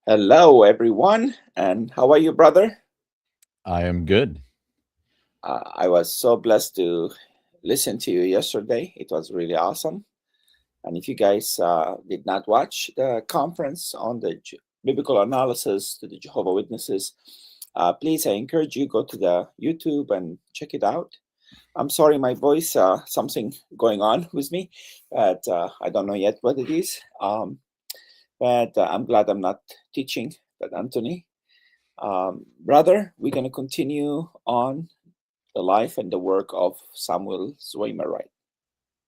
Hello, everyone, and how are you, brother? I am good. I was so blessed to listen to you yesterday. It was really awesome. And if you guys did not watch the conference on the biblical analysis to the Jehovah Witnesses, please, I encourage you go to the YouTube and check it out. I'm sorry, my voice, something going on with me, but I don't know yet what it is. But I'm glad I'm not teaching, but Anthony. Brother, we're going to continue on the life and the work of Samuel Zwemer, right?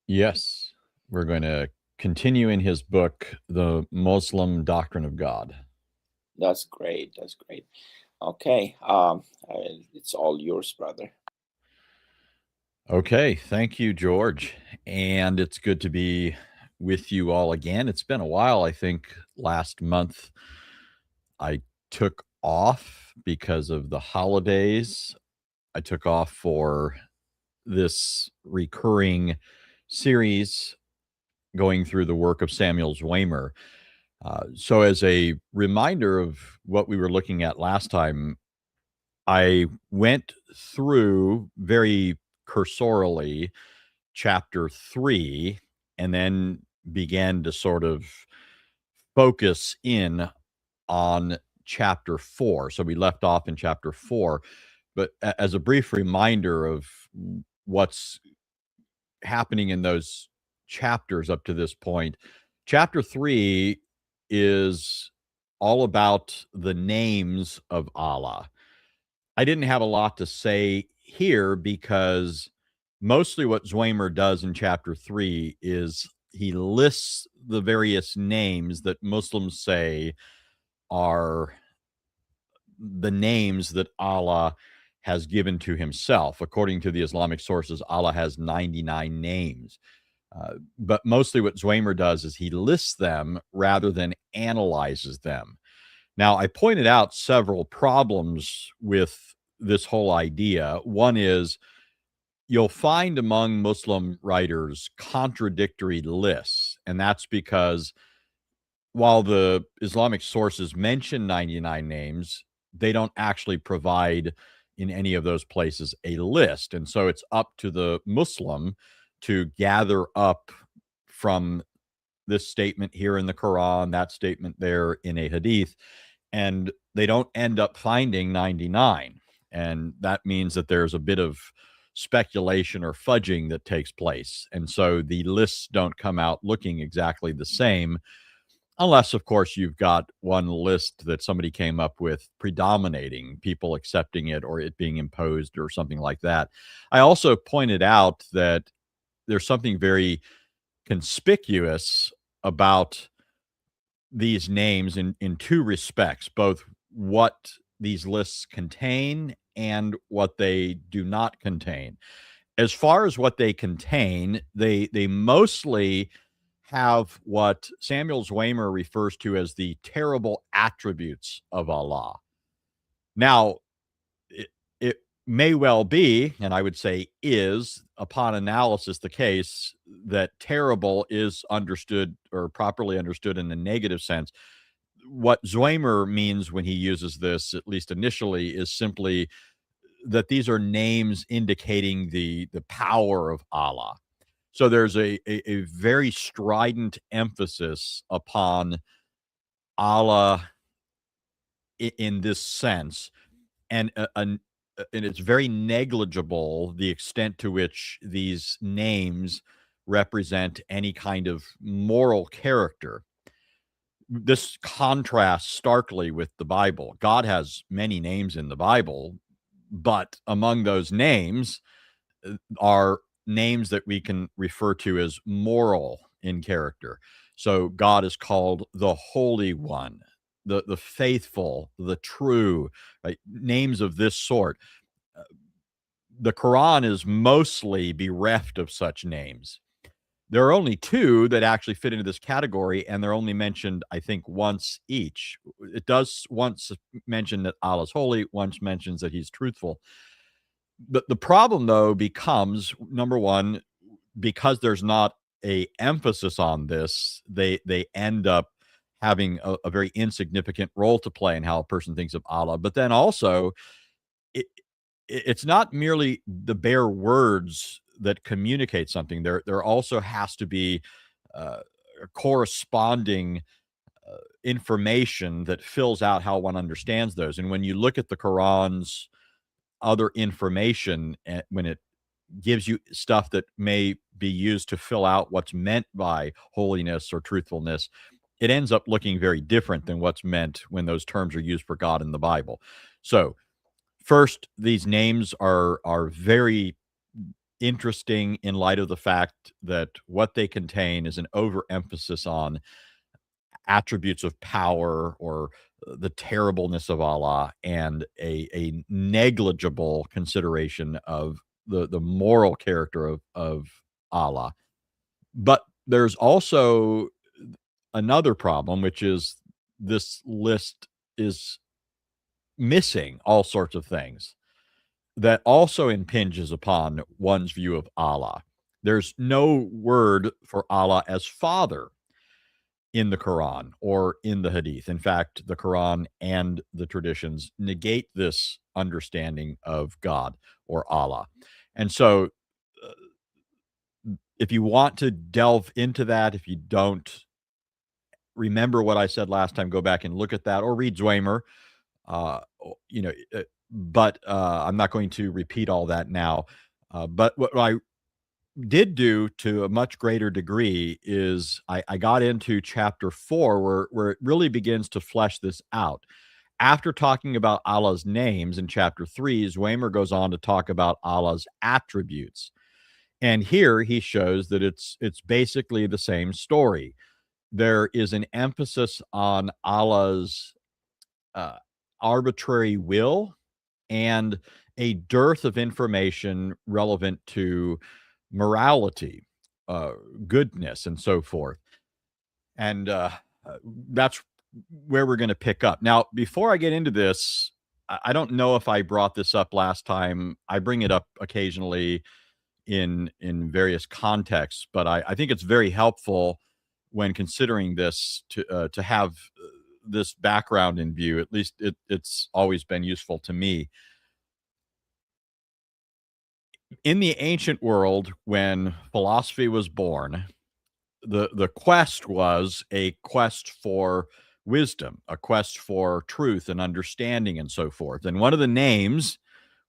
Yes, we're going to continue in his book, The Muslim Doctrine of God. That's great. That's great. Okay. It's all yours, brother. Okay, thank you, George. And it's good to be with you all again. It's been a while. I think last month I took off because of the holidays. I took off for this recurring series going through the work of Samuel Zwemer. So, as a reminder of what we were looking at last time, I went through very cursorily chapter 3 and then began to sort of focus in on chapter 4. So, we left off in chapter 4. But as a brief reminder of what's happening in those chapters up to this point, chapter 3 is all about the names of Allah. I didn't have a lot to say here because mostly what Zwemer does in chapter 3 is he lists the various names that Muslims say are the names that Allah has given to himself. According to the Islamic sources, Allah has 99 names. But mostly what Zwemer does is he lists them rather than analyzes them. Now, I pointed out several problems with this whole idea. One is you'll find among Muslim writers contradictory lists, and that's because while the Islamic sources mention 99 names, they don't actually provide in any of those places a list. And so it's up to the Muslim to gather up from this statement here in the Quran, that statement there in a hadith, and they don't end up finding 99. And that means that there's a bit of speculation or fudging that takes place. And so the lists don't come out looking exactly the same, unless, of course, you've got one list that somebody came up with predominating, people accepting it or it being imposed or something like that. I also pointed out that there's something very conspicuous about these names in two respects, both what these lists contain and what they do not contain. As far as what they contain, they mostly have what Samuel Zwemer refers to as the terrible attributes of Allah. Now, it may well be, and I would say is, upon analysis, the case that terrible is understood or properly understood in a negative sense. What Zwemer means when he uses this, at least initially, is simply that these are names indicating the power of Allah. So there's a very strident emphasis upon Allah in this sense, and and it's very negligible the extent to which these names represent any kind of moral character. This contrasts starkly with the Bible. God has many names in the Bible, but among those names are names that we can refer to as moral in character. So God is called the Holy One, the faithful, the true, right? Names of this sort. Uh, The Quran is mostly bereft of such names. There are only two that actually fit into this category, and they're only mentioned, I think, once each. It does once mention that Allah's holy, once mentions that he's truthful. But the problem, though, becomes number one, because there's not a emphasis on this, they end up having a very insignificant role to play in how a person thinks of Allah. But then also, it, it's not merely the bare words that communicate something. There also has to be uh, corresponding information that fills out how one understands those. And when you look at the Quran's other information, when it gives you stuff that may be used to fill out what's meant by holiness or truthfulness, it ends up looking very different than what's meant when those terms are used for God in the Bible. So, first, these names are very interesting in light of the fact that what they contain is an overemphasis on attributes of power or the terribleness of Allah, and a negligible consideration of the moral character of Allah. But there's also another problem, which is this list is missing all sorts of things that also impinges upon one's view of Allah. There's no word for Allah as Father in the Quran or in the Hadith. In fact, the Quran and the traditions negate this understanding of God or Allah. And so, if you want to delve into that, if you don't remember what I said last time, go back and look at that or read Zwemer. You know, but I'm not going to repeat all that now. But what I did do to a much greater degree is I got into chapter 4 where it really begins to flesh this out. After talking about Allah's names in chapter 3, Zwemer goes on to talk about Allah's attributes. And here he shows that it's basically the same story. There is an emphasis on Allah's uh, arbitrary will and a dearth of information relevant to morality, uh, goodness, and so forth. And that's where we're going to pick up. Now, before I get into this, I don't know if I brought this up last time. I bring it up occasionally in various contexts, but I think it's very helpful when considering this to have this background in view. At least it's always been useful to me. In the ancient world, when philosophy was born, the quest was a quest for wisdom, a quest for truth and understanding and so forth. And one of the names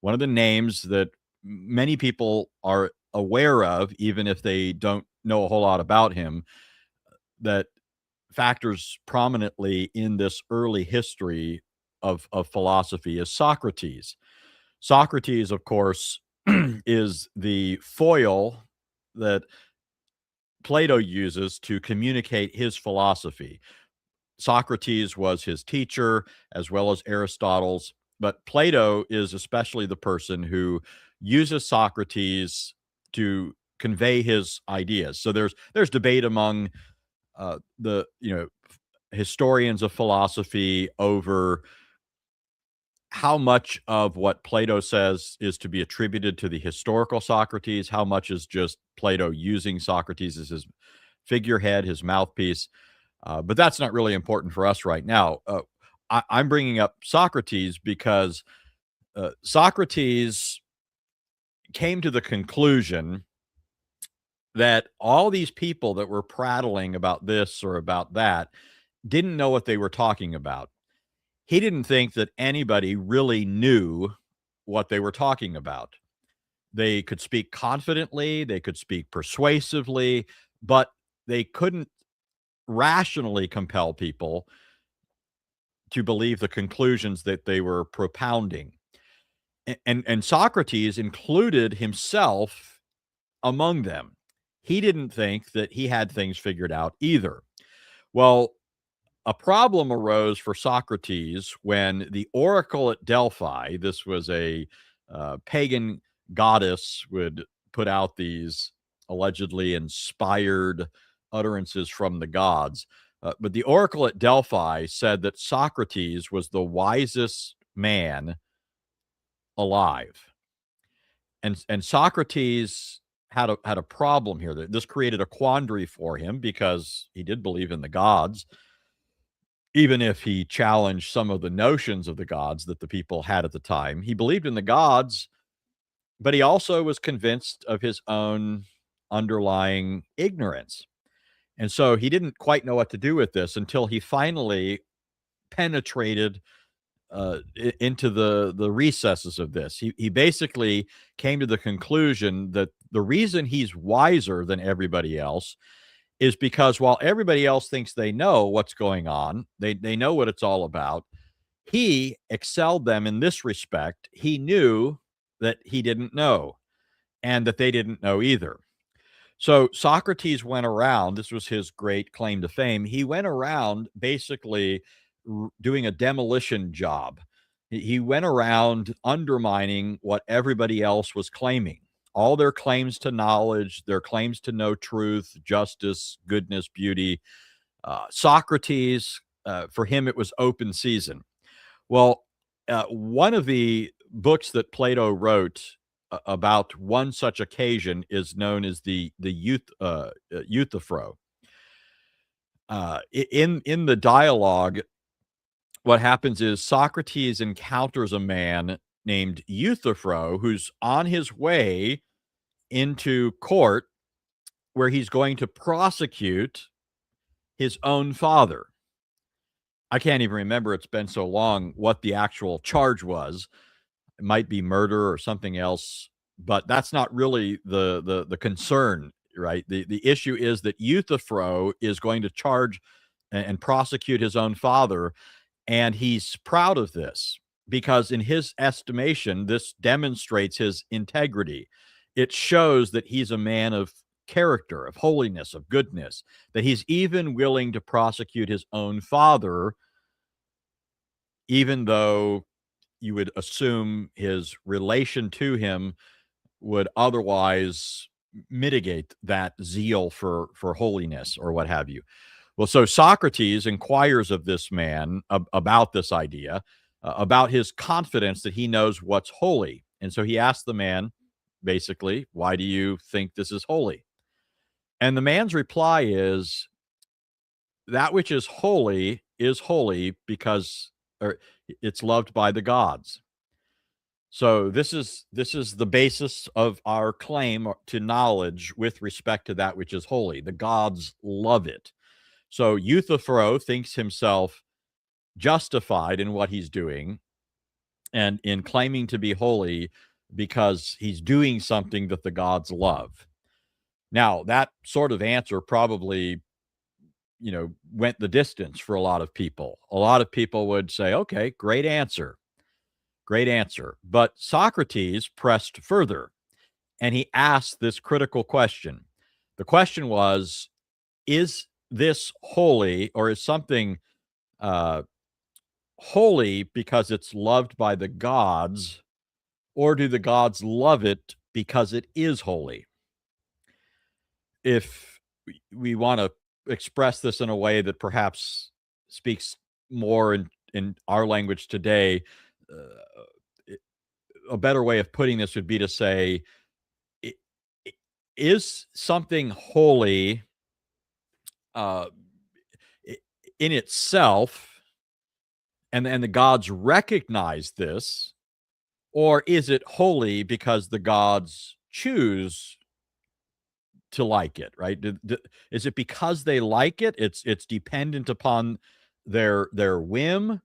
that many people are aware of, even if they don't know a whole lot about him, that factors prominently in this early history of philosophy is Socrates. Socrates, of course, is the foil that Plato uses to communicate his philosophy. Socrates was his teacher as well as Aristotle's, but Plato is especially the person who uses Socrates to convey his ideas. So there's debate among the historians of philosophy over how much of what Plato says is to be attributed to the historical Socrates, how much is just Plato using Socrates as his figurehead, his mouthpiece. But that's not really important for us right now. I'm bringing up Socrates because Socrates came to the conclusion that all these people that were prattling about this or about that didn't know what they were talking about. He didn't think that anybody really knew what they were talking about. They could speak confidently, they could speak persuasively, but they couldn't rationally compel people to believe the conclusions that they were propounding. And Socrates included himself among them. He didn't think that he had things figured out either. Well, a problem arose for Socrates when the oracle at Delphi, this was a pagan goddess, would put out these allegedly inspired utterances from the gods. But the oracle at Delphi said that Socrates was the wisest man alive. And Socrates had a problem here. This created a quandary for him because he did believe in the gods. even if he challenged some of the notions of the gods that the people had at the time. He believed in the gods, but he also was convinced of his own underlying ignorance. And so he didn't quite know what to do with this until he finally penetrated into the recesses of this. He basically came to the conclusion that the reason he's wiser than everybody else is because while everybody else thinks they know what's going on, they know what it's all about, he excelled them in this respect. He knew that he didn't know and that they didn't know either. So Socrates went around, this was his great claim to fame. He went around basically doing a demolition job. He went around undermining what everybody else was claiming. All their claims to knowledge, their claims to know truth, justice, goodness, beauty. Socrates, for him, it was open season. Well, one of the books that Plato wrote about one such occasion is known as the Euthyphro. In the dialogue, what happens is Socrates encounters a man named Euthyphro who's on his way into court where he's going to prosecute his own father. I can't even remember, it's been so long, what the actual charge was. It might be murder or something else, but that's not really the concern, right? The issue is that Euthyphro is going to charge and prosecute his own father, and he's proud of this because in his estimation, this demonstrates his integrity. It shows that he's a man of character, of holiness, of goodness, that he's even willing to prosecute his own father, even though you would assume his relation to him would otherwise mitigate that zeal for holiness or what have you. Well, so Socrates inquires of this man about this idea, about his confidence that he knows what's holy. And so he asks the man, basically, why do you think this is holy? And the man's reply is, that which is holy because or it's loved by the gods. So this is the basis of our claim to knowledge with respect to that which is holy. The gods love it. So Euthyphro thinks himself justified in what he's doing and in claiming to be holy because he's doing something that the gods love. Now, that sort of answer probably, went the distance for a lot of people. A lot of people would say, okay, great answer. Great answer. But Socrates pressed further and he asked this critical question. The question was, is this holy, or is something holy because it's loved by the gods, or do the gods love it because it is holy? If we want to express this in a way that perhaps speaks more in our language today, a better way of putting this would be to say, is something holy in itself, and the gods recognize this, or is it holy because the gods choose to like it, right? Is it because they like it? It's dependent upon their whim,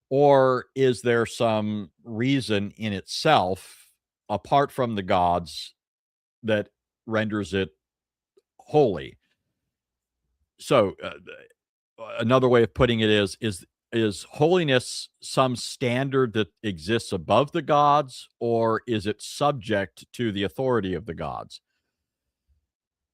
or is there some reason in itself apart from the gods that renders it holy? So another way of putting it is holiness some standard that exists above the gods, or is it subject to the authority of the gods?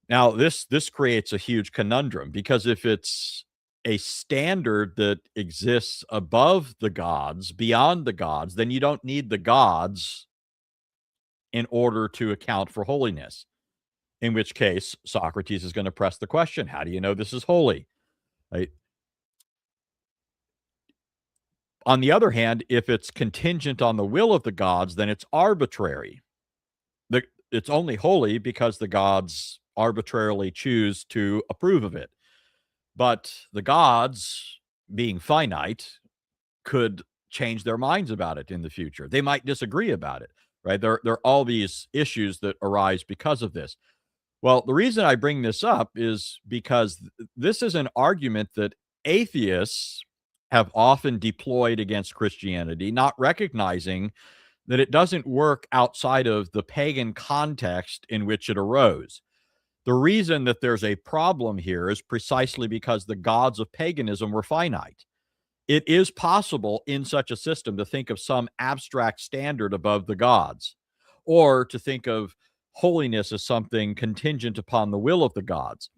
Now, this creates a huge conundrum, because if it's a standard that exists above the gods, beyond the gods, then you don't need the gods in order to account for holiness. In which case, Socrates is going to press the question, how do you know this is holy? Right? On the other hand, if it's contingent on the will of the gods, then it's arbitrary. It's only holy because the gods arbitrarily choose to approve of it. But the gods being finite, could change their minds about it in the future. They might disagree about it, right? There are all these issues that arise because of this. Well, the reason I bring this up is because this is an argument that atheists have often deployed against Christianity, not recognizing that it doesn't work outside of the pagan context in which it arose. The reason that there's a problem here is precisely because the gods of paganism were finite. It is possible in such a system to think of some abstract standard above the gods, or to think of holiness as something contingent upon the will of the gods.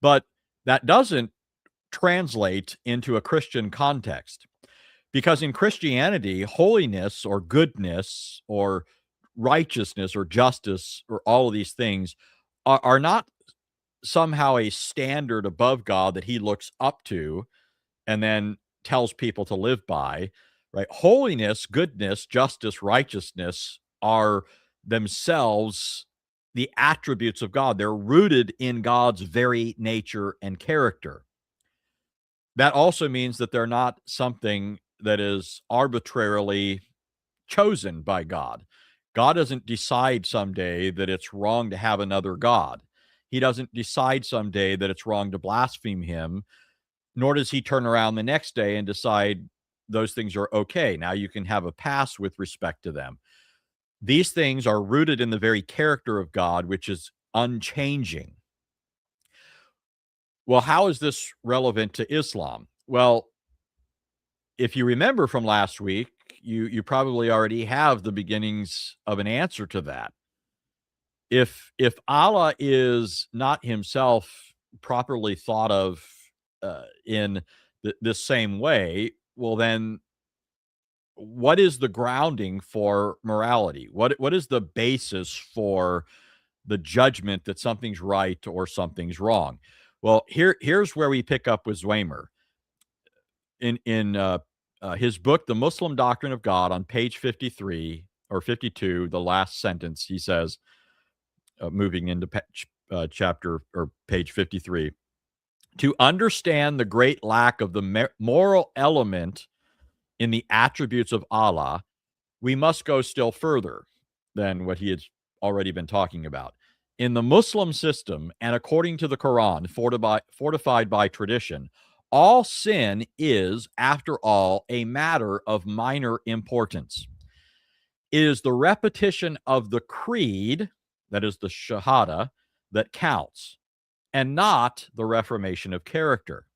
But that doesn't translate into a Christian context, because in Christianity, holiness or goodness or righteousness or justice or all of these things are not somehow a standard above God that he looks up to and then tells people to live by, right? Holiness, goodness, justice, righteousness are themselves the attributes of God. They're rooted in God's very nature and character. That also means that they're not something that is arbitrarily chosen by God. God doesn't decide someday that it's wrong to have another God. He doesn't decide someday that it's wrong to blaspheme him, nor does he turn around the next day and decide those things are okay. Now you can have a pass with respect to them. These things are rooted in the very character of God, which is unchanging. Well, how is this relevant to Islam? Well, if you remember from last week, you probably already have the beginnings of an answer to that. If Allah is not himself properly thought of in this same way, well, then what is the grounding for morality? What is the basis for the judgment that something's right or something's wrong? Well, here's where we pick up with Zwemer. In his book, The Muslim Doctrine of God, on page 53 or 52, the last sentence, he says, moving into chapter or page 53, to understand the great lack of the moral element in the attributes of Allah, we must go still further than what he has already been talking about. In the Muslim system, and according to the Quran, fortified by tradition, all sin is, after all, a matter of minor importance. It is the repetition of the creed, that is the shahada, that counts, and not the reformation of character.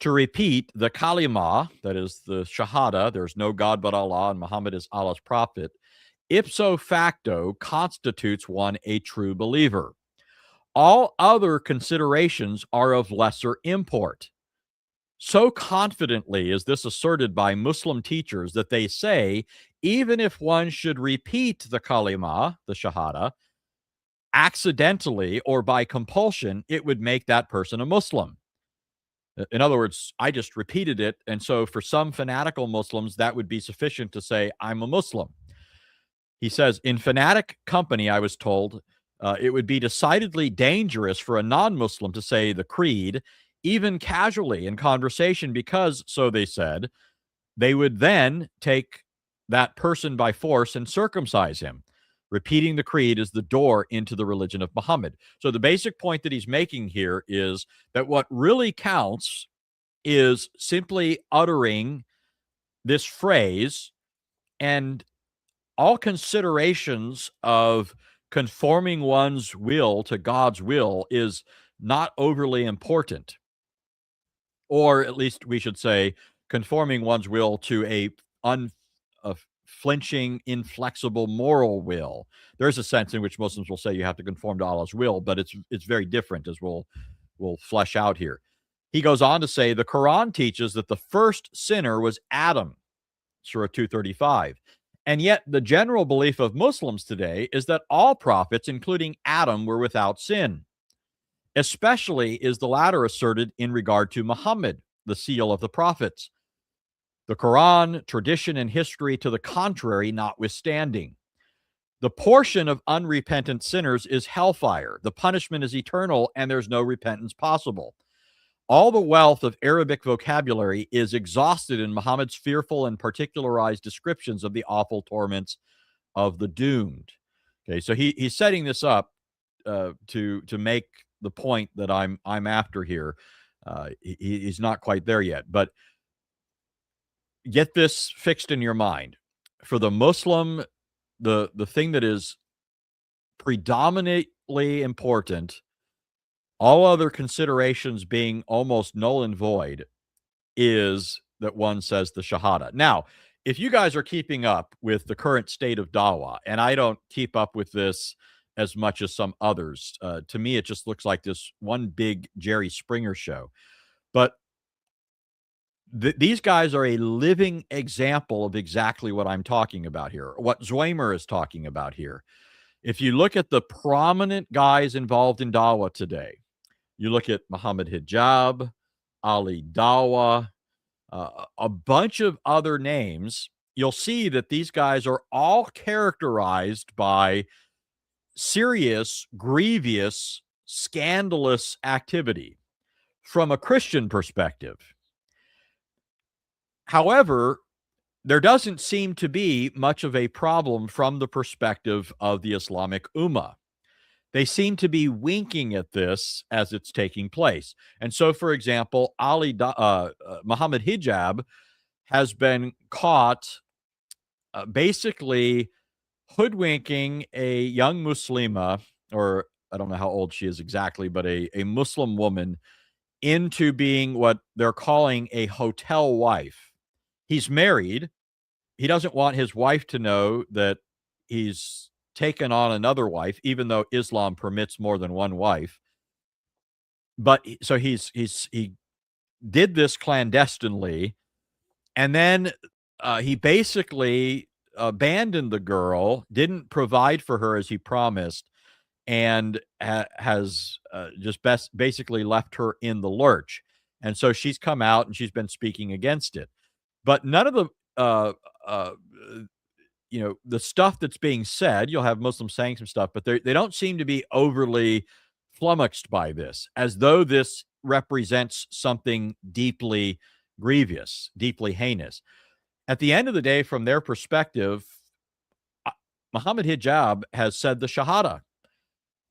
To repeat the kalima, that is the shahada, there's no God but Allah and Muhammad is Allah's prophet, ipso facto constitutes one a true believer. All other considerations are of lesser import. So confidently is this asserted by Muslim teachers that they say, even if one should repeat the kalima, the shahada, accidentally or by compulsion, it would make that person a Muslim. In other words, I just repeated it, and so for some fanatical Muslims, that would be sufficient to say, I'm a Muslim. He says, in fanatic company, I was told, it would be decidedly dangerous for a non-Muslim to say the creed, even casually in conversation, because, so they said, they would then take that person by force and circumcise him. Repeating the creed is the door into the religion of Muhammad. So the basic point that he's making here is that what really counts is simply uttering this phrase, and all considerations of conforming one's will to God's will is not overly important. Or at least we should say conforming one's will to a unflinching, inflexible moral will. There's a sense in which Muslims will say you have to conform to Allah's will, but it's very different, as we'll flesh out here. He goes on to say the Quran teaches that the first sinner was Adam, Surah 235. And yet the general belief of Muslims today is that all prophets, including Adam, were without sin. Especially is the latter asserted in regard to Muhammad, the seal of the prophets. The Quran, tradition, and history to the contrary notwithstanding. The portion of unrepentant sinners is hellfire. The punishment is eternal, and there's no repentance possible. All the wealth of Arabic vocabulary is exhausted in Muhammad's fearful and particularized descriptions of the awful torments of the doomed. Okay, so he's setting this up to make the point that I'm after here. He's not quite there yet, but get this fixed in your mind. For the Muslim, the thing that is predominantly important, all other considerations being almost null and void, is that one says the Shahada. Now, if you guys are keeping up with the current state of Dawah, and I don't keep up with this as much as some others, to me, it just looks like this one big Jerry Springer show. But these guys are a living example of exactly what I'm talking about here, what Zwemer is talking about here. If you look at the prominent guys involved in Dawah today, you look at Muhammad Hijab, Ali Dawah, a bunch of other names, you'll see that these guys are all characterized by serious, grievous, scandalous activity from a Christian perspective. However, there doesn't seem to be much of a problem from the perspective of the Islamic Ummah. They seem to be winking at this as it's taking place. And so, for example, Muhammad Hijab has been caught basically hoodwinking a young Muslima, or I don't know how old she is exactly, but a Muslim woman, into being what they're calling a hotel wife. He's married. He doesn't want his wife to know that he's taken on another wife, even though Islam permits more than one wife. But so he did this clandestinely, and then he basically abandoned the girl, didn't provide for her as he promised, and has just basically left her in the lurch. And so she's come out and she's been speaking against it. But none of the the stuff that's being said, you'll have Muslims saying some stuff, but they don't seem to be overly flummoxed by this, as though this represents something deeply grievous, deeply heinous. At the end of the day, from their perspective, Muhammad Hijab has said the Shahada,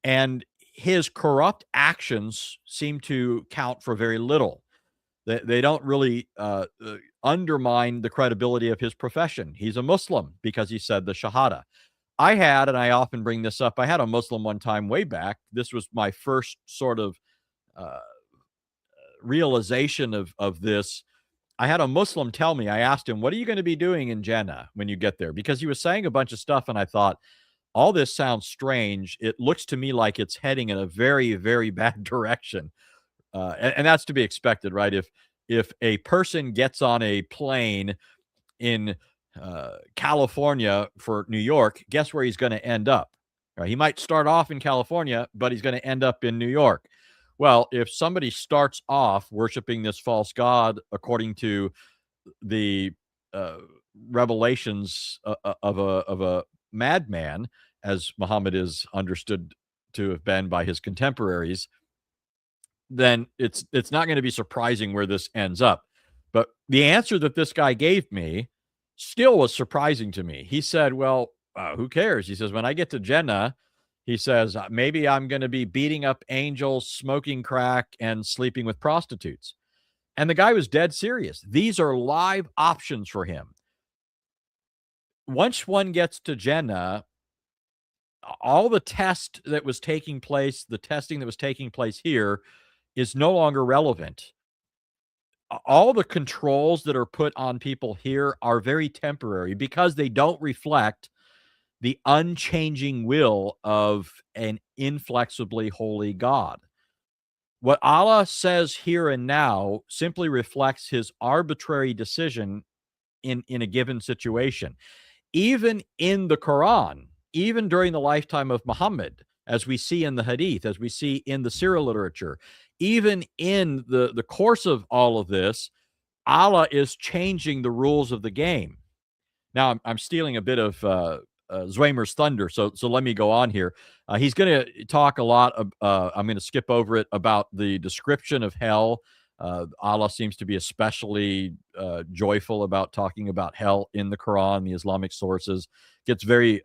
and his corrupt actions seem to count for very little. They don't really undermine the credibility of his profession. He's a Muslim because he said the Shahada. And I often bring this up, I had a Muslim one time way back. This was my first sort of realization of this. I had a Muslim tell me, I asked him, what are you going to be doing in Jannah when you get there? Because he was saying a bunch of stuff, and I thought, all this sounds strange. It looks to me like it's heading in a very, very bad direction. And that's to be expected, right? If a person gets on a plane in California for New York, guess where he's going to end up? Right? He might start off in California, but he's going to end up in New York. Well, if somebody starts off worshiping this false god according to the revelations of a madman, as Muhammad is understood to have been by his contemporaries, then it's not going to be surprising where this ends up. But the answer that this guy gave me still was surprising to me. He said, well, who cares? He says, when I get to Jannah, he says, maybe I'm going to be beating up angels, smoking crack, and sleeping with prostitutes. And the guy was dead serious. These are live options for him. Once one gets to Jannah, all the test that was taking place, the testing that was taking place here, is no longer relevant. All the controls that are put on people here are very temporary because they don't reflect the unchanging will of an inflexibly holy God. What Allah says here and now simply reflects his arbitrary decision in a given situation. Even in the Quran, even during the lifetime of Muhammad, as we see in the Hadith, as we see in the Sirah literature, even in the course of all of this, Allah is changing the rules of the game. Now, I'm stealing a bit of Zwemer's thunder, so let me go on here. He's going to talk a lot. I'm going to skip over it about the description of hell. Allah seems to be especially joyful about talking about hell in the Quran, the Islamic sources. Gets very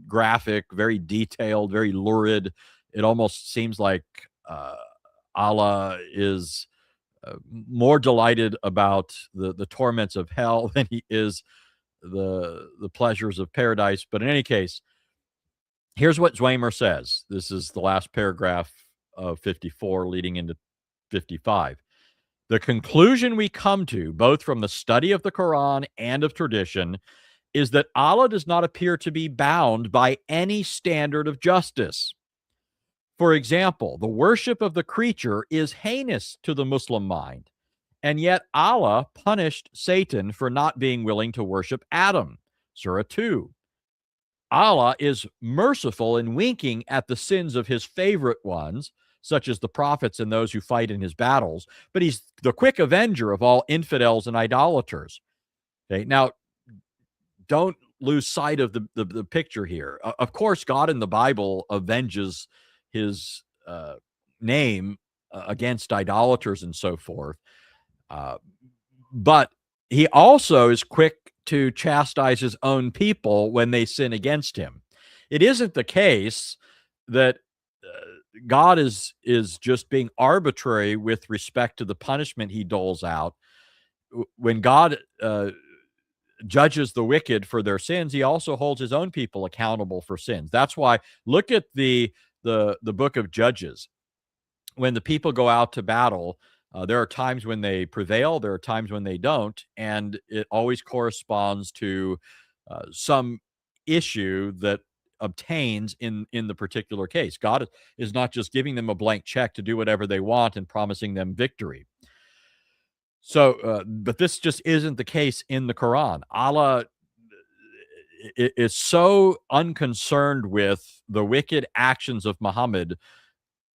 graphic, very detailed, very lurid. It almost seems like Allah is more delighted about the torments of hell than he is the pleasures of paradise. But in any case, here's what Zwemer says. This is the last paragraph of 54 leading into 55. The conclusion we come to, both from the study of the Quran and of tradition, is that Allah does not appear to be bound by any standard of justice. For example, the worship of the creature is heinous to the Muslim mind, and yet Allah punished Satan for not being willing to worship Adam. Surah 2. Allah is merciful in winking at the sins of his favorite ones, such as the prophets and those who fight in his battles, but he's the quick avenger of all infidels and idolaters. Okay, now, don't lose sight of the picture here. Of course, God in the Bible avenges his name against idolaters and so forth. But he also is quick to chastise his own people when they sin against him. It isn't the case that God is just being arbitrary with respect to the punishment he doles out. When God judges the wicked for their sins, he also holds his own people accountable for sins. That's why, look at the book of Judges. When the people go out to battle, there are times when they prevail, there are times when they don't, and it always corresponds to some issue that obtains in the particular case. God is not just giving them a blank check to do whatever they want and promising them victory. So, but this just isn't the case in the Quran. Allah is so unconcerned with the wicked actions of Muhammad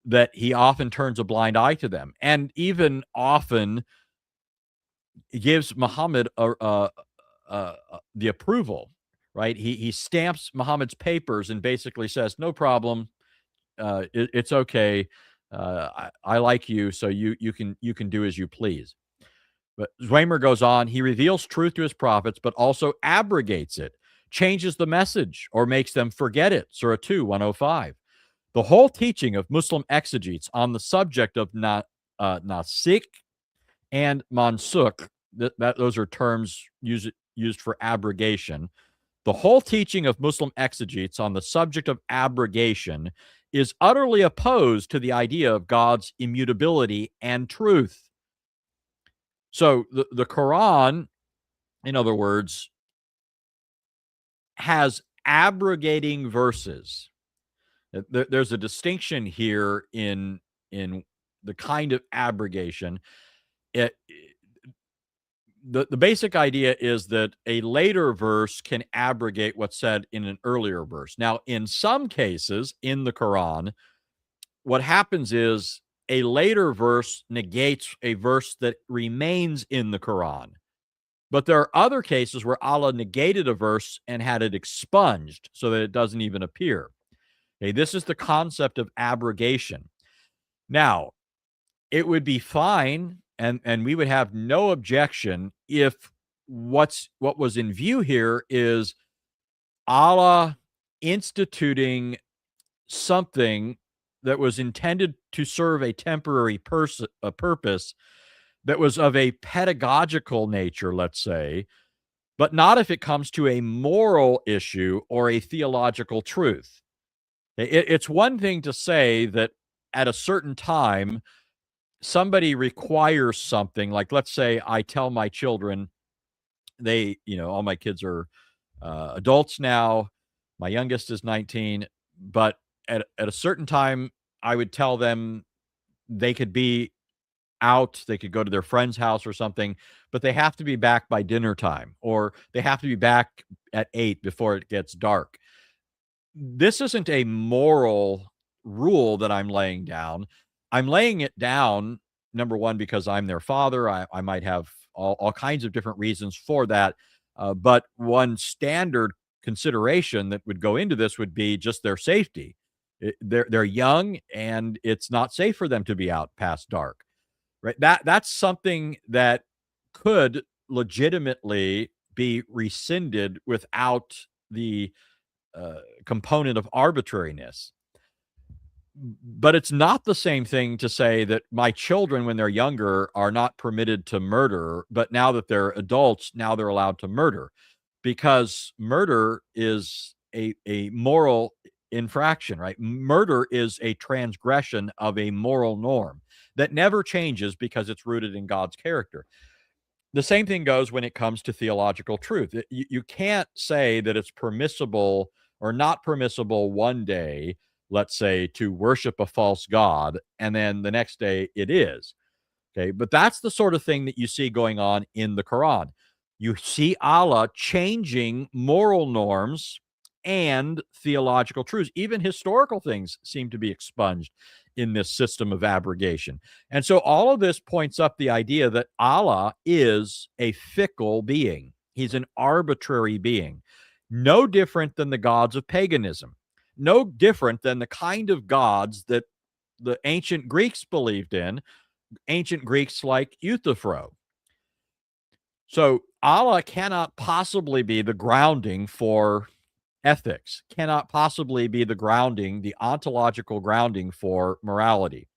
that he often turns a blind eye to them, and even often gives Muhammad the approval, right? He stamps Muhammad's papers and basically says, no problem, it's okay, I like you, so you can do as you please. But Zwemer goes on, he reveals truth to his prophets, but also abrogates it, changes the message, or makes them forget it. Surah 2, 105. The whole teaching of Muslim exegetes on the subject of nasikh and mansukh, those are terms used for abrogation. The whole teaching of Muslim exegetes on the subject of abrogation is utterly opposed to the idea of God's immutability and truth. So the Quran, in other words, has abrogating verses. There's a distinction here in the kind of abrogation. The basic idea is that a later verse can abrogate what's said in an earlier verse. Now, in some cases in the Quran, what happens is a later verse negates a verse that remains in the Quran. But there are other cases where Allah negated a verse and had it expunged so that it doesn't even appear. Okay, this is the concept of abrogation. Now, it would be fine, and we would have no objection if what was in view here is Allah instituting something that was intended to serve a temporary purpose that was of a pedagogical nature, let's say, but not if it comes to a moral issue or a theological truth. It's one thing to say that at a certain time, somebody requires something, like let's say I tell my children, all my kids are adults now. My youngest is 19, but at a certain time, I would tell them they could be out, they could go to their friend's house or something, but they have to be back by dinner time, or they have to be back at 8 before it gets dark. This isn't a moral rule that I'm laying down. I'm laying it down, number one, because I'm their father. I might have all kinds of different reasons for that. But one standard consideration that would go into this would be just their safety. They're young, and it's not safe for them to be out past dark. right? That's something that could legitimately be rescinded without the component of arbitrariness. But it's not the same thing to say that my children, when they're younger, are not permitted to murder, but now that they're adults, now they're allowed to murder, because murder is a moral infraction, right? Murder is a transgression of a moral norm that never changes because it's rooted in God's character. The same thing goes when it comes to theological truth. You can't say that it's permissible or not permissible one day, let's say, to worship a false god, and then the next day it is. Okay, but that's the sort of thing that you see going on in the Quran. You see Allah changing moral norms and theological truths. Even historical things seem to be expunged in this system of abrogation. And so all of this points up the idea that Allah is a fickle being. He's an arbitrary being, no different than the gods of paganism, no different than the kind of gods that the ancient Greeks believed in, ancient Greeks like Euthyphro. So Allah cannot possibly be the grounding for ethics, cannot possibly be the grounding, the ontological grounding for morality.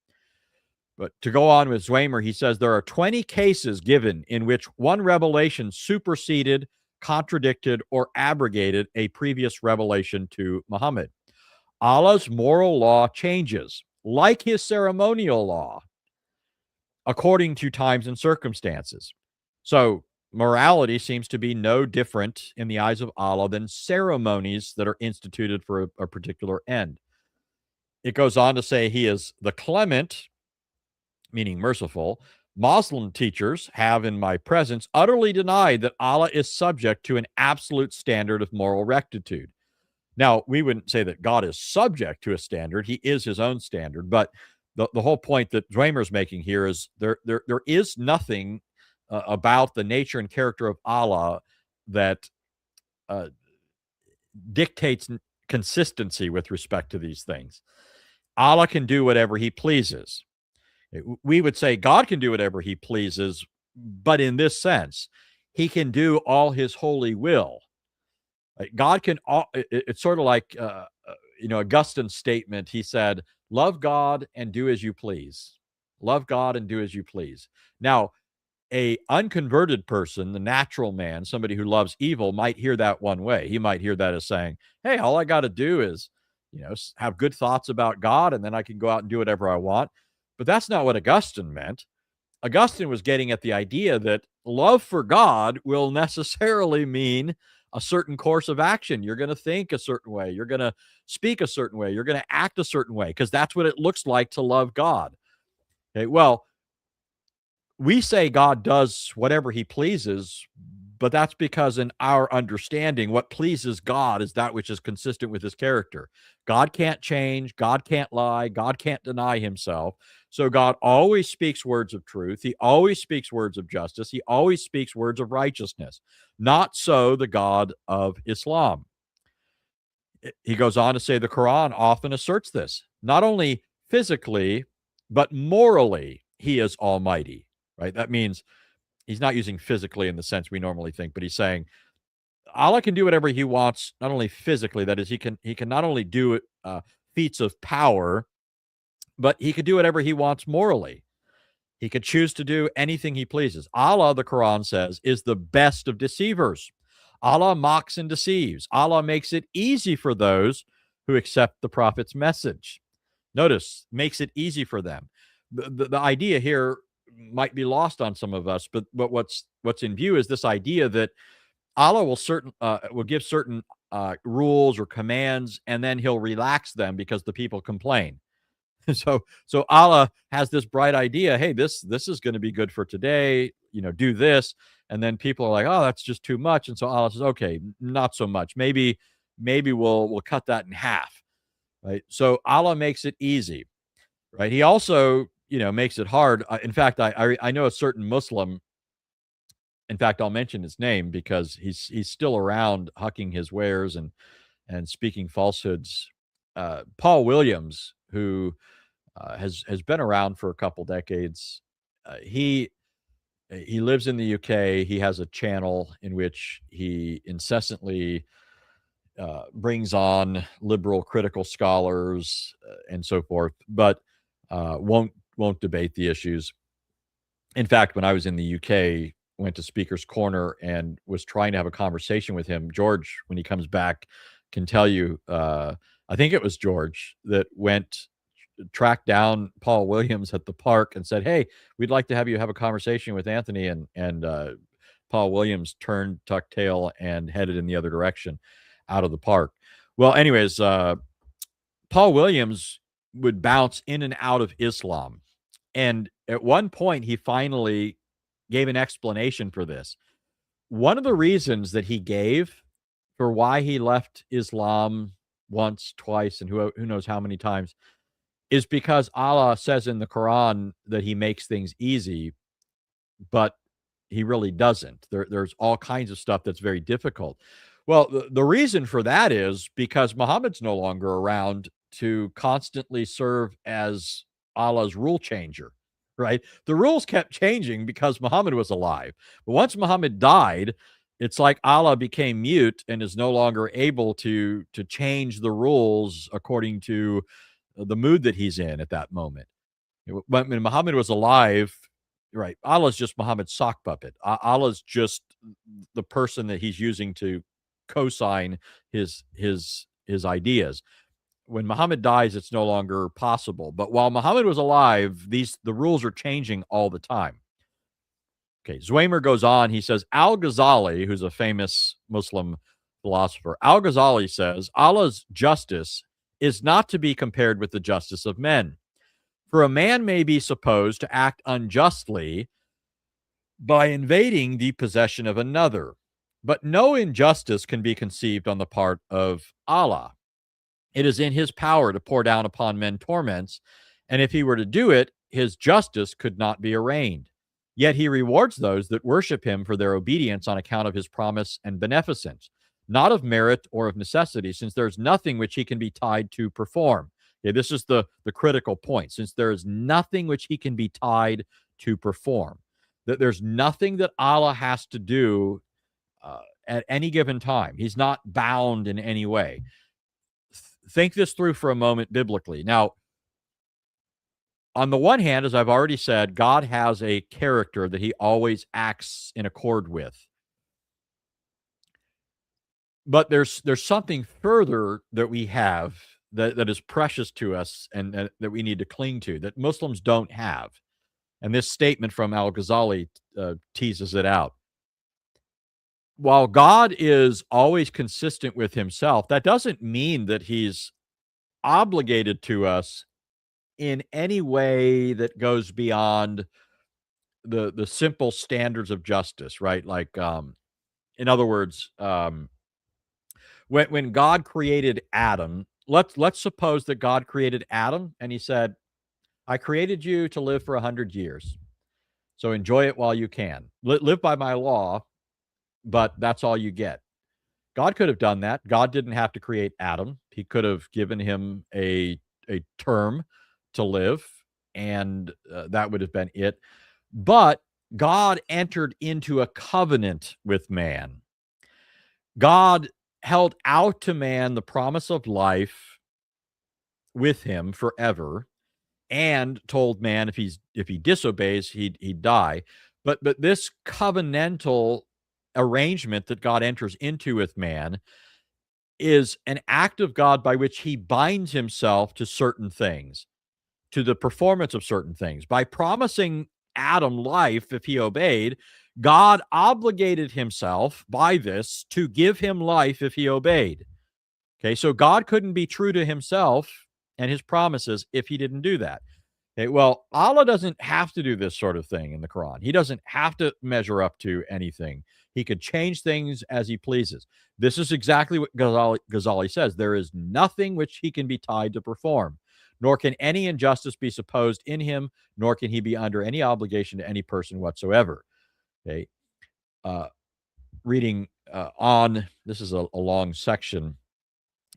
But to go on with Zwemer, he says there are 20 cases given in which one revelation superseded, contradicted, or abrogated a previous revelation to Muhammad. Allah's moral law changes, like his ceremonial law, according to times and circumstances. So morality seems to be no different in the eyes of Allah than ceremonies that are instituted for a particular end. It goes on to say he is the clement, meaning merciful. Muslim teachers have, in my presence, utterly denied that Allah is subject to an absolute standard of moral rectitude. Now, we wouldn't say that God is subject to a standard. He is his own standard. But the whole point that Zwemer's making here is there is nothing about the nature and character of Allah that dictates consistency with respect to these things. Allah can do whatever he pleases. We would say God can do whatever he pleases, but in this sense, he can do all his holy will. God can, it's sort of like, Augustine's statement. He said, love God and do as you please. Love God and do as you please. Now, a unconverted person, the natural man, somebody who loves evil, might hear that one way. He might hear that as saying, hey, all I got to do is, have good thoughts about God, and then I can go out and do whatever I want. But that's not what Augustine meant. Augustine was getting at the idea that love for God will necessarily mean a certain course of action. You're going to think a certain way. You're going to speak a certain way. You're going to act a certain way, because that's what it looks like to love God. Okay, well, we say God does whatever he pleases, but that's because in our understanding, what pleases God is that which is consistent with his character. God can't change. God can't lie. God can't deny himself. So God always speaks words of truth. He always speaks words of justice. He always speaks words of righteousness. Not so the God of Islam. He goes on to say the Quran often asserts this. Not only physically, but morally, he is almighty, right? That means he's not using physically in the sense we normally think, but he's saying Allah can do whatever he wants, not only physically, that is, he can not only do feats of power, but he could do whatever he wants morally. He could choose to do anything he pleases. Allah, the Quran says, is the best of deceivers. Allah mocks and deceives. Allah makes it easy for those who accept the prophet's message. Notice, makes it easy for them. The idea here might be lost on some of us, but what's in view is this idea that Allah will give certain rules or commands, and then he'll relax them because the people complain. So Allah has this bright idea. Hey, this is going to be good for today. Do this, and then people are like, oh, that's just too much. And so Allah says, okay, not so much. Maybe we'll cut that in half. Right. So Allah makes it easy. Right. He also makes it hard. In fact, I know a certain Muslim. In fact, I'll mention his name because he's still around, hucking his wares and speaking falsehoods. Paul Williams, who has been around for a couple decades. he lives in the UK. He has a channel in which he incessantly brings on liberal critical scholars and so forth, but won't debate the issues. In fact, when I was in the UK, went to Speaker's Corner and was trying to have a conversation with him. George, when he comes back, can tell you. I think it was George that went tracked down Paul Williams at the park and said, "Hey, we'd like to have you have a conversation with Anthony." And Paul Williams turned, tucked tail, and headed in the other direction, out of the park. Well, anyways, Paul Williams would bounce in and out of Islam. And at one point, he finally gave an explanation for this. One of the reasons that he gave for why he left Islam once, twice, and who knows how many times is because Allah says in the Quran that he makes things easy, but he really doesn't. There's all kinds of stuff that's very difficult. Well, the reason for that is because Muhammad's no longer around to constantly serve as Allah's rule changer, right? The rules kept changing because Muhammad was alive. But once Muhammad died, it's like Allah became mute and is no longer able to change the rules according to the mood that he's in at that moment. When Muhammad was alive, right, Allah's just Muhammad's sock puppet. Allah's just the person that he's using to co-sign his ideas. When Muhammad dies, it's no longer possible. But while Muhammad was alive, the rules are changing all the time. Okay, Zwemer goes on. He says, Al-Ghazali, who's a famous Muslim philosopher, Al-Ghazali says, Allah's justice is not to be compared with the justice of men. For a man may be supposed to act unjustly by invading the possession of another, but no injustice can be conceived on the part of Allah. It is in his power to pour down upon men torments, and if he were to do it, his justice could not be arraigned. Yet he rewards those that worship him for their obedience on account of his promise and beneficence, not of merit or of necessity, since there is nothing which he can be tied to perform. Okay, this is the critical point, since there is nothing which he can be tied to perform. That there's nothing that Allah has to do at any given time. He's not bound in any way. Think this through for a moment biblically. Now, on the one hand, as I've already said, God has a character that he always acts in accord with. But there's something further that we have that is precious to us and that we need to cling to, that Muslims don't have. And this statement from Al-Ghazali teases it out. While God is always consistent with himself, that doesn't mean that he's obligated to us in any way that goes beyond the simple standards of justice, right? Like, in other words, when God created Adam, let's suppose that God created Adam and he said, I created you to live for 100 years. So enjoy it while you can. Live by my law, but that's all you get. God could have done that. God didn't have to create Adam. He could have given him a term to live, and that would have been it. But God entered into a covenant with man. God held out to man the promise of life with him forever, and told man if he disobeys, he'd die. But this covenantal arrangement that God enters into with man is an act of God by which he binds himself to certain things, to the performance of certain things. By promising Adam life if he obeyed, God obligated himself by this to give him life if he obeyed. Okay, so God couldn't be true to himself and his promises if he didn't do that. Okay, well, Allah doesn't have to do this sort of thing in the Quran. He doesn't have to measure up to anything. He could change things as he pleases. This is exactly what Ghazali says. There is nothing which he can be tied to perform, nor can any injustice be supposed in him, nor can he be under any obligation to any person whatsoever. Okay, reading on, this is a long section,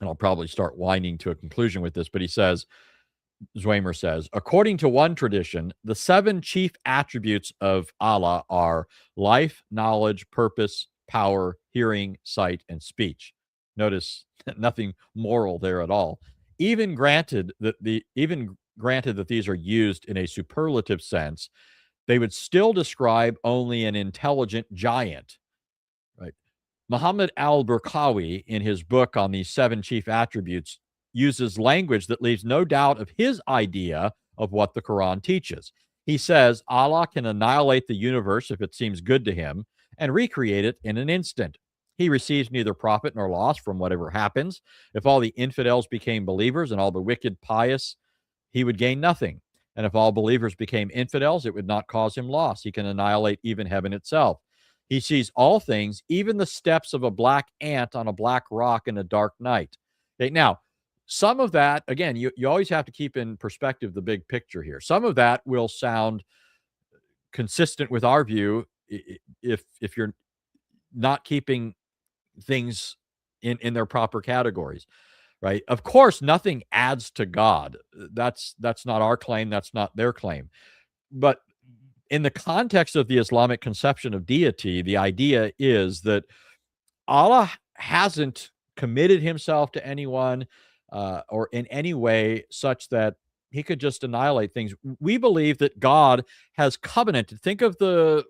and I'll probably start winding to a conclusion with this, but he says, Zwemer says, according to one tradition, the 7 chief attributes of Allah are life, knowledge, purpose, power, hearing, sight, and speech. Notice nothing moral there at all. Even granted that these are used in a superlative sense, they would still describe only an intelligent giant, right? Muhammad al-Burqawi, in his book on these 7 chief attributes, uses language that leaves no doubt of his idea of what the Quran teaches. He says Allah can annihilate the universe if it seems good to him and recreate it in an instant. He receives neither profit nor loss from whatever happens. If all the infidels became believers and all the wicked pious, he would gain nothing. And if all believers became infidels, it would not cause him loss. He can annihilate even heaven itself. He sees all things, even the steps of a black ant on a black rock in a dark night. Okay, now, some of that, again, you always have to keep in perspective the big picture here. Some of that will sound consistent with our view if you're not keeping things in their proper categories, right? Of course, nothing adds to God. That's not our claim. That's not their claim. But in the context of the Islamic conception of deity, the idea is that Allah hasn't committed himself to anyone or in any way such that he could just annihilate things. We believe that God has covenanted. Think of the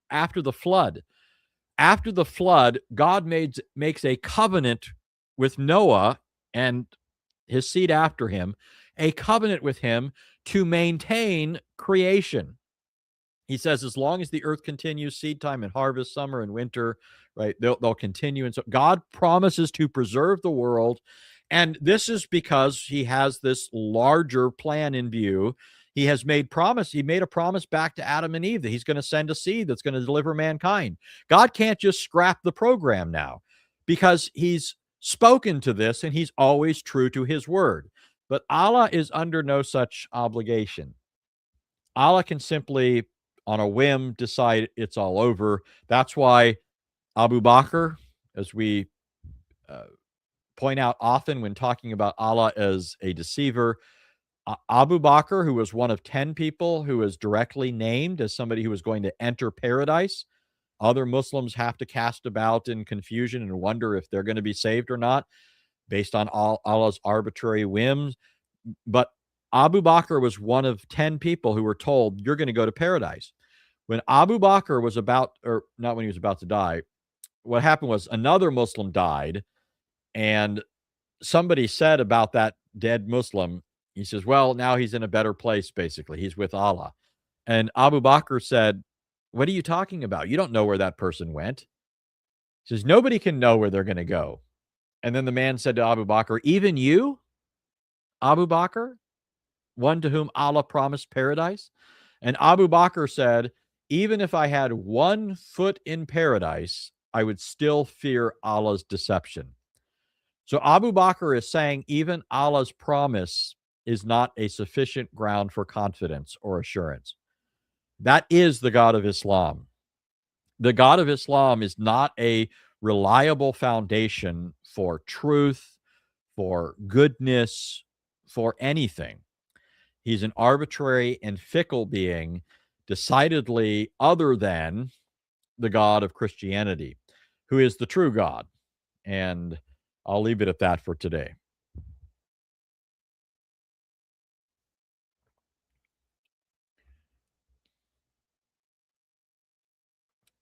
after the flood. After the flood, God makes a covenant with Noah and his seed after him, a covenant with him to maintain creation. He says, as long as the earth continues, seed time and harvest, summer and winter, right? They'll continue. And so God promises to preserve the world. And this is because he has this larger plan in view. He has made promise. He made a promise back to Adam and Eve that he's going to send a seed that's going to deliver mankind. God can't just scrap the program now because he's spoken to this and he's always true to his word. But Allah is under no such obligation. Allah can simply, on a whim, decide it's all over. That's why Abu Bakr, as we point out often when talking about Allah as a deceiver, Abu Bakr, who was one of 10 people who was directly named as somebody who was going to enter paradise. Other Muslims have to cast about in confusion and wonder if they're going to be saved or not based on Allah's arbitrary whims. But Abu Bakr was one of 10 people who were told, you're going to go to paradise. When Abu Bakr was about, or not when he was about to die, what happened was another Muslim died, and somebody said about that dead Muslim, he says, well, now he's in a better place, basically. He's with Allah. And Abu Bakr said, what are you talking about? You don't know where that person went. He says, nobody can know where they're going to go. And then the man said to Abu Bakr, even you, Abu Bakr, one to whom Allah promised paradise? And Abu Bakr said, even if I had 1 foot in paradise, I would still fear Allah's deception. So Abu Bakr is saying even Allah's promise is not a sufficient ground for confidence or assurance. That is the God of Islam. The God of Islam is not a reliable foundation for truth, for goodness, for anything. He's an arbitrary and fickle being, decidedly other than the God of Christianity, who is the true God. And I'll leave it at that for today.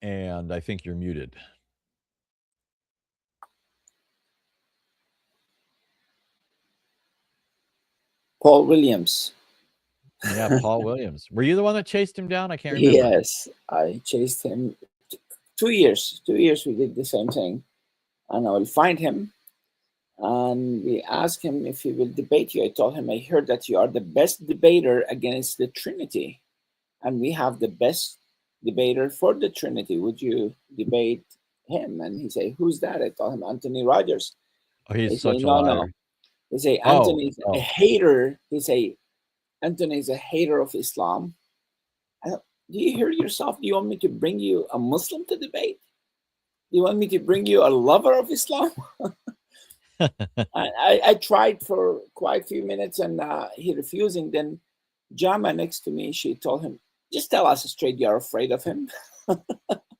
And I think you're muted. Paul Williams. Yeah, Paul Williams. Were you the one that chased him down? I can't remember. Yes, I chased him 2 years. 2 years we did the same thing. And I will find him. And we asked him if he will debate you. I told him, I heard that you are the best debater against the Trinity. And we have the best debater for the Trinity. Would you debate him? And he said, who's that? I told him, Anthony Rogers. Oh, he's He such say, a no, liar. no. He say, Anthony's a hater. He say, Anthony is a hater of Islam. Do you hear yourself? Do you want me to bring you a Muslim to debate? Do you want me to bring you a lover of Islam? I tried for quite a few minutes, and he refusing. Then Jama next to me, she told him, "Just tell us straight you're afraid of him."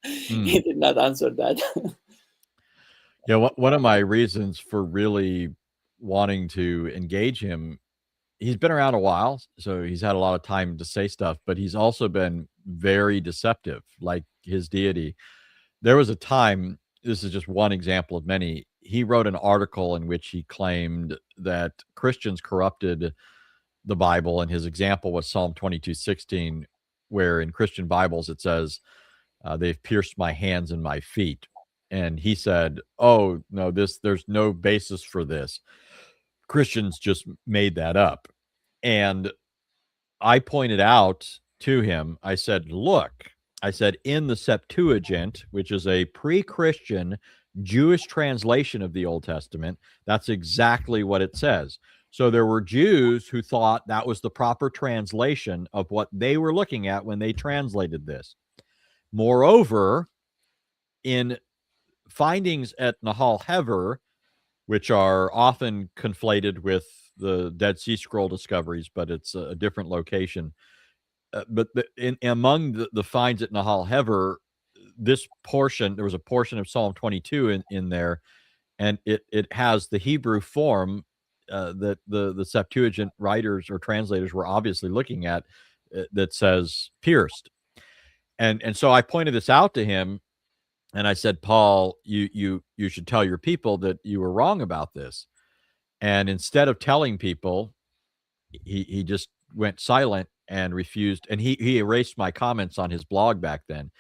He did not answer that. Yeah, one of my reasons for really wanting to engage him, he's been around a while, so he's had a lot of time to say stuff, but he's also been very deceptive, like his deity. There was a time, this is just one example of many, he wrote an article in which he claimed that Christians corrupted the Bible, and his example was Psalm 22:16, where in Christian Bibles it says, "They've pierced my hands and my feet." And he said, "Oh no, there's no basis for this. Christians just made that up." And I pointed out to him, I said, "Look," I said, "in the Septuagint, which is a pre-Christian Jewish translation of the Old Testament, that's exactly what it says." So there were Jews who thought that was the proper translation of what they were looking at when they translated this. Moreover, in findings at Nahal Hever, which are often conflated with the Dead Sea Scroll discoveries, but it's a different location. But among the finds at Nahal Hever, this portion, there was a portion of Psalm 22 in there, and it has the Hebrew form that the Septuagint writers or translators were obviously looking at, that says pierced. And so I pointed this out to him, and I said, "Paul, you should tell your people that you were wrong about this." And instead of telling people, he just went silent and refused, and he erased my comments on his blog back then.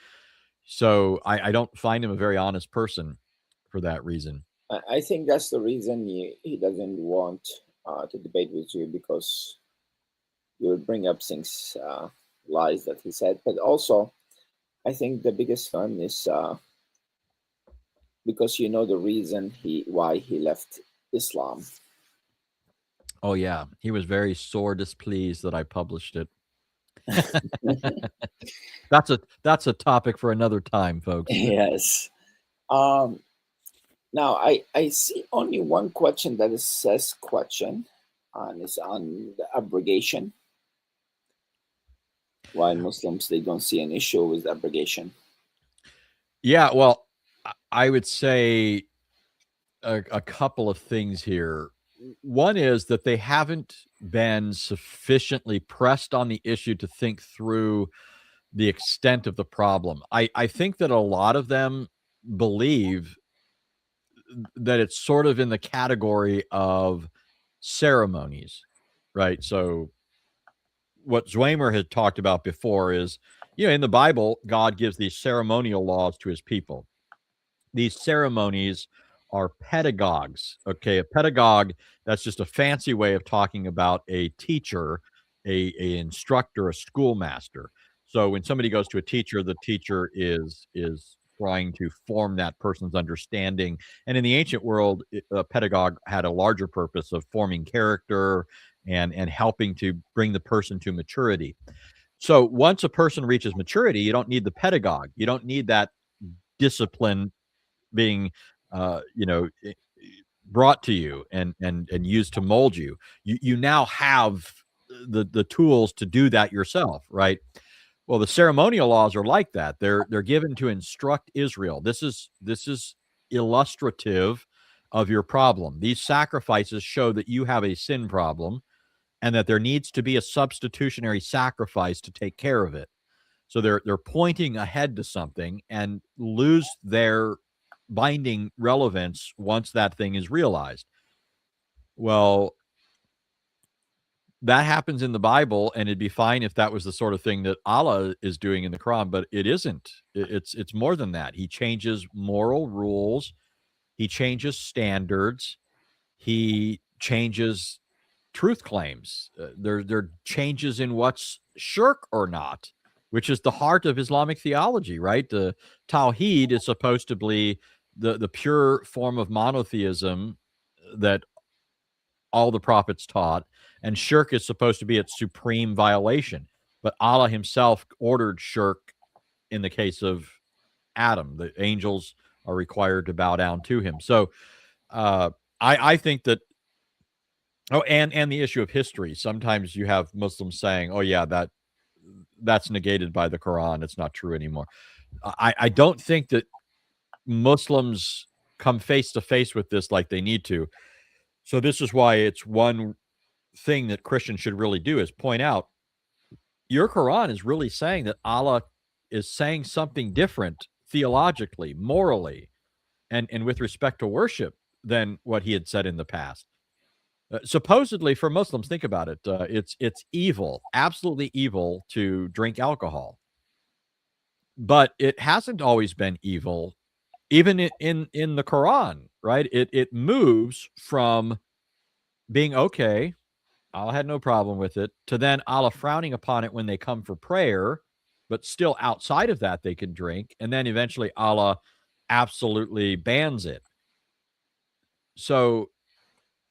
So I don't find him a very honest person for that reason. I think that's the reason he doesn't want to debate with you, because you will bring up things, lies that he said. But also, I think the biggest one is because you know the reason why he left Islam. Oh yeah, he was very sore displeased that I published it. That's a topic for another time, folks. Yes. Um, Now I see only one question that says question, and it's on the abrogation. While Muslims, they don't see an issue with abrogation. Yeah, well, I would say a couple of things here. One is that they haven't been sufficiently pressed on the issue to think through the extent of the problem. I think that a lot of them believe that it's sort of in the category of ceremonies, right? So what Zwemer had talked about before is, in the Bible, God gives these ceremonial laws to his people. These ceremonies are pedagogues. Okay, a pedagogue, that's just a fancy way of talking about a teacher, a instructor, a schoolmaster. So when somebody goes to a teacher, the teacher is trying to form that person's understanding. And in the ancient world, a pedagogue had a larger purpose of forming character and helping to bring the person to maturity. So once a person reaches maturity, you don't need the pedagogue. You don't need that discipline being brought to you and used to mold you. You now have the tools to do that yourself, right? Well, the ceremonial laws are like that. They're given to instruct Israel. This is illustrative of your problem. These sacrifices show that you have a sin problem and that there needs to be a substitutionary sacrifice to take care of it. So they're pointing ahead to something and lose their binding relevance once that thing is realized. Well, that happens in the Bible, and it'd be fine if that was the sort of thing that Allah is doing in the Quran, but it isn't. It's more than that. He changes moral rules, he changes standards, he changes truth claims. There changes in what's shirk or not, which is the heart of Islamic theology, right? The Tawheed is supposed to be the pure form of monotheism that all the prophets taught, and shirk is supposed to be its supreme violation. But Allah himself ordered shirk in the case of Adam. The angels are required to bow down to him. So I think that. Oh, and the issue of history. Sometimes you have Muslims saying, "Oh yeah, that's negated by the Quran. It's not true anymore." I don't think that Muslims come face to face with this like they need to. So this is why it's one thing that Christians should really do is point out your Quran is really saying that Allah is saying something different theologically, morally, and with respect to worship than what he had said in the past. Supposedly, for Muslims, think about it. It's evil, absolutely evil, to drink alcohol, but it hasn't always been evil, even in the Quran, right? It moves from being okay, Allah had no problem with it, to then Allah frowning upon it when they come for prayer, but still outside of that they can drink, and then eventually Allah absolutely bans it. So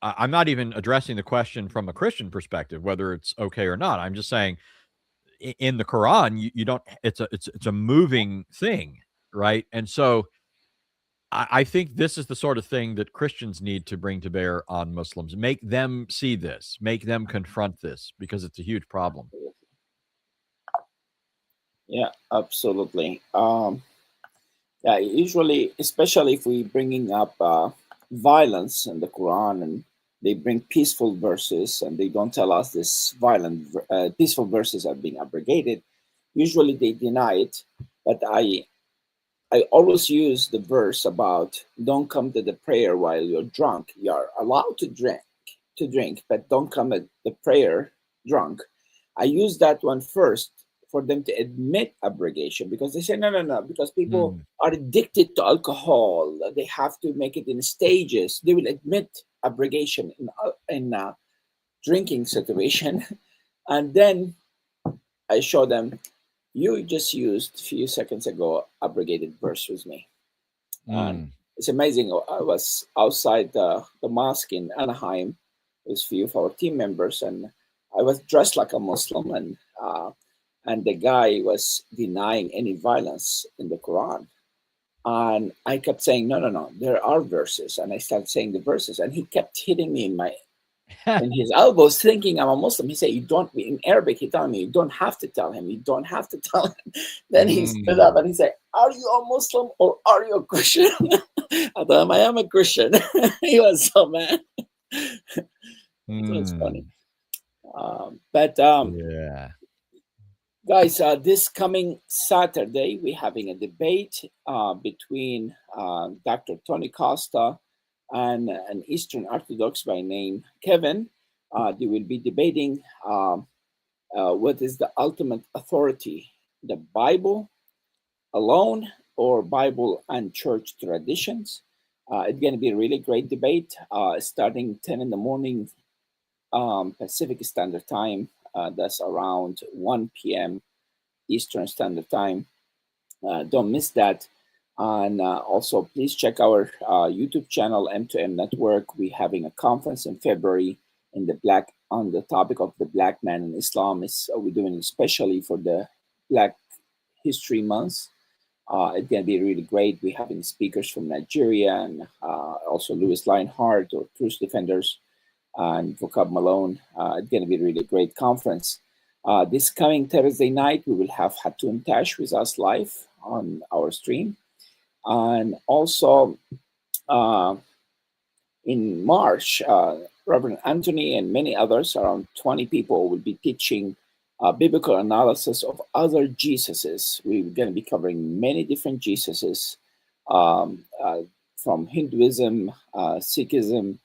I'm not even addressing the question from a Christian perspective, whether it's okay or not. I'm just saying in the Quran, you don't. It's a moving thing, right? And so I think this is the sort of thing that Christians need to bring to bear on Muslims. Make them see this. Make them confront this because it's a huge problem. Yeah, absolutely. Yeah, usually, especially if we're bringing up violence in the Quran, and they bring peaceful verses, and they don't tell us this peaceful verses are being abrogated. Usually, they deny it. But I always use the verse about don't come to the prayer while you're drunk. You're allowed to drink, but don't come at the prayer drunk. I use that one first for them to admit abrogation, because they say no, because people are addicted to alcohol. They have to make it in stages. They will admit abrogation in drinking situation, and then I show them, you just used a few seconds ago abrogated verse with me. And it's amazing. I was outside the mosque in Anaheim with a few of our team members, and I was dressed like a Muslim, and the guy was denying any violence in the Quran. And I kept saying, no, there are verses. And I started saying the verses, and he kept hitting me in his elbows, thinking I'm a Muslim. He said, you don't, in Arabic, he told me, you don't have to tell him. You don't have to tell him. Then he stood up and he said, are you a Muslim or are you a Christian? I told him, I am a Christian. He was so mad. It was funny. Yeah. Guys, this coming Saturday, we're having a debate between Dr. Tony Costa and an Eastern Orthodox by name Kevin. They will be debating what is the ultimate authority, the Bible alone or Bible and church traditions. It's going to be a really great debate starting 10 in the morning Pacific Standard Time. That's around 1 p.m. Eastern Standard Time. Don't miss that. And also, please check our YouTube channel, M2M Network. We're having a conference in February on the topic of the Black man in Islam. We're doing it especially for the Black History Month. It's going to be really great. We're having speakers from Nigeria and also Louis Lionheart or Truth Defenders and Vocab Malone. It's going to be a really great conference. This coming Thursday night, we will have Hatun Tash with us live on our stream. And also in March, Reverend Anthony and many others, around 20 people, will be teaching biblical analysis of other Jesuses. We're going to be covering many different Jesuses from Hinduism, Sikhism,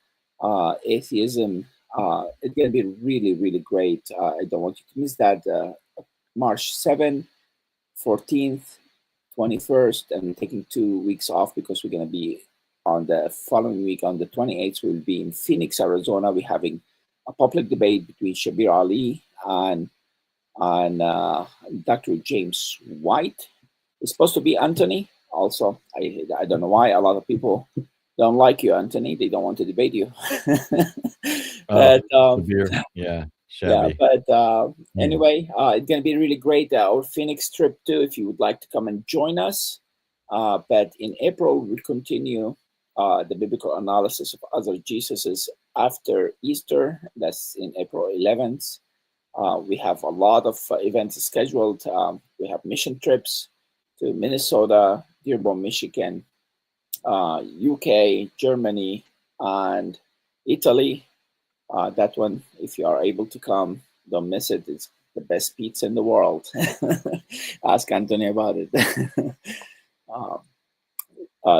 atheism. It's going to be really, really great. I don't want you to miss that. March 7th, 14th, 21st. I'm taking 2 weeks off because we're going to be on the following week, on the 28th, we'll be in Phoenix, Arizona. We're having a public debate between Shabir Ali and Dr. James White. It's supposed to be Anthony. Also, I don't know why a lot of people don't like you, Anthony. They don't want to debate you. But yeah, but anyway, it's going to be really great. Our Phoenix trip too, if you would like to come and join us. But in April, we'll continue the biblical analysis of other Jesuses after Easter. That's in April 11th. We have a lot of events scheduled. We have mission trips to Minnesota, Dearborn, Michigan, UK, Germany, and Italy. That one, if you are able to come, don't miss it. It's the best pizza in the world. Ask Anthony about it.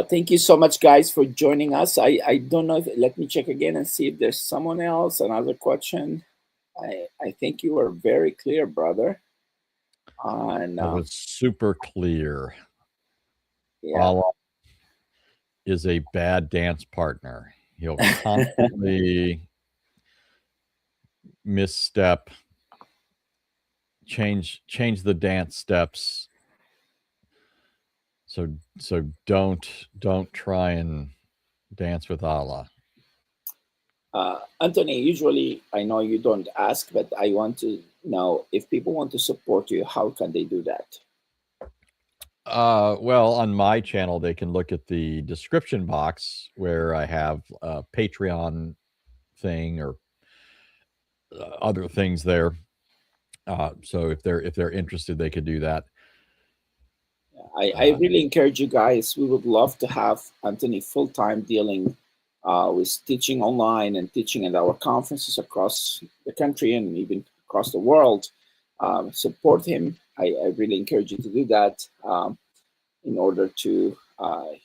Thank you so much, guys, for joining us. I don't know if, let me check again and see if there's someone else, another question. I think you were very clear, brother. And That was super clear. yeah, Allah is a bad dance partner. He'll constantly misstep, change the dance steps. So don't try and dance with Allah. Anthony, usually I know you don't ask, but I want to know if people want to support you, how can they do that? Well, on my channel, they can look at the description box where I have a Patreon thing or other things there. So if they're interested, they could do that. I really encourage you guys. We would love to have Anthony full-time dealing with teaching online and teaching at our conferences across the country and even across the world. Support him. I really encourage you to do that in order to,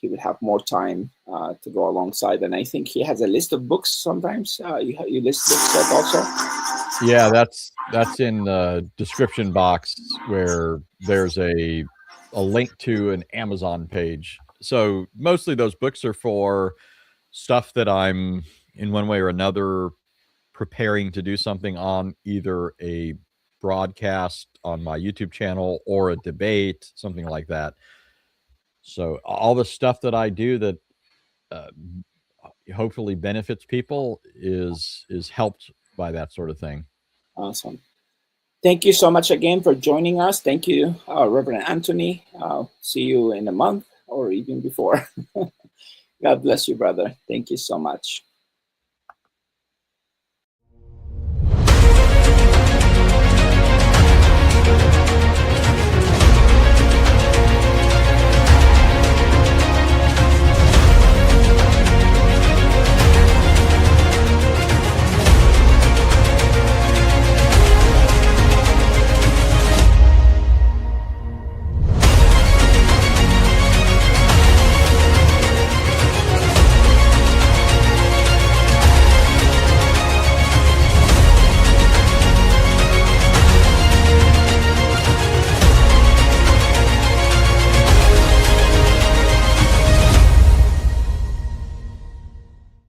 he would have more time to go alongside. And I think he has a list of books sometimes. You list books that also? Yeah, that's in the description box where there's a link to an Amazon page. So mostly those books are for stuff that I'm in one way or another preparing to do something on, either a broadcast on my YouTube channel or a debate, something like that. So all the stuff that I do that hopefully benefits people is helped by that sort of thing. Awesome. Thank you so much again for joining us. Thank you, Reverend Anthony. See you in a month or even before. God bless you, brother. Thank you so much.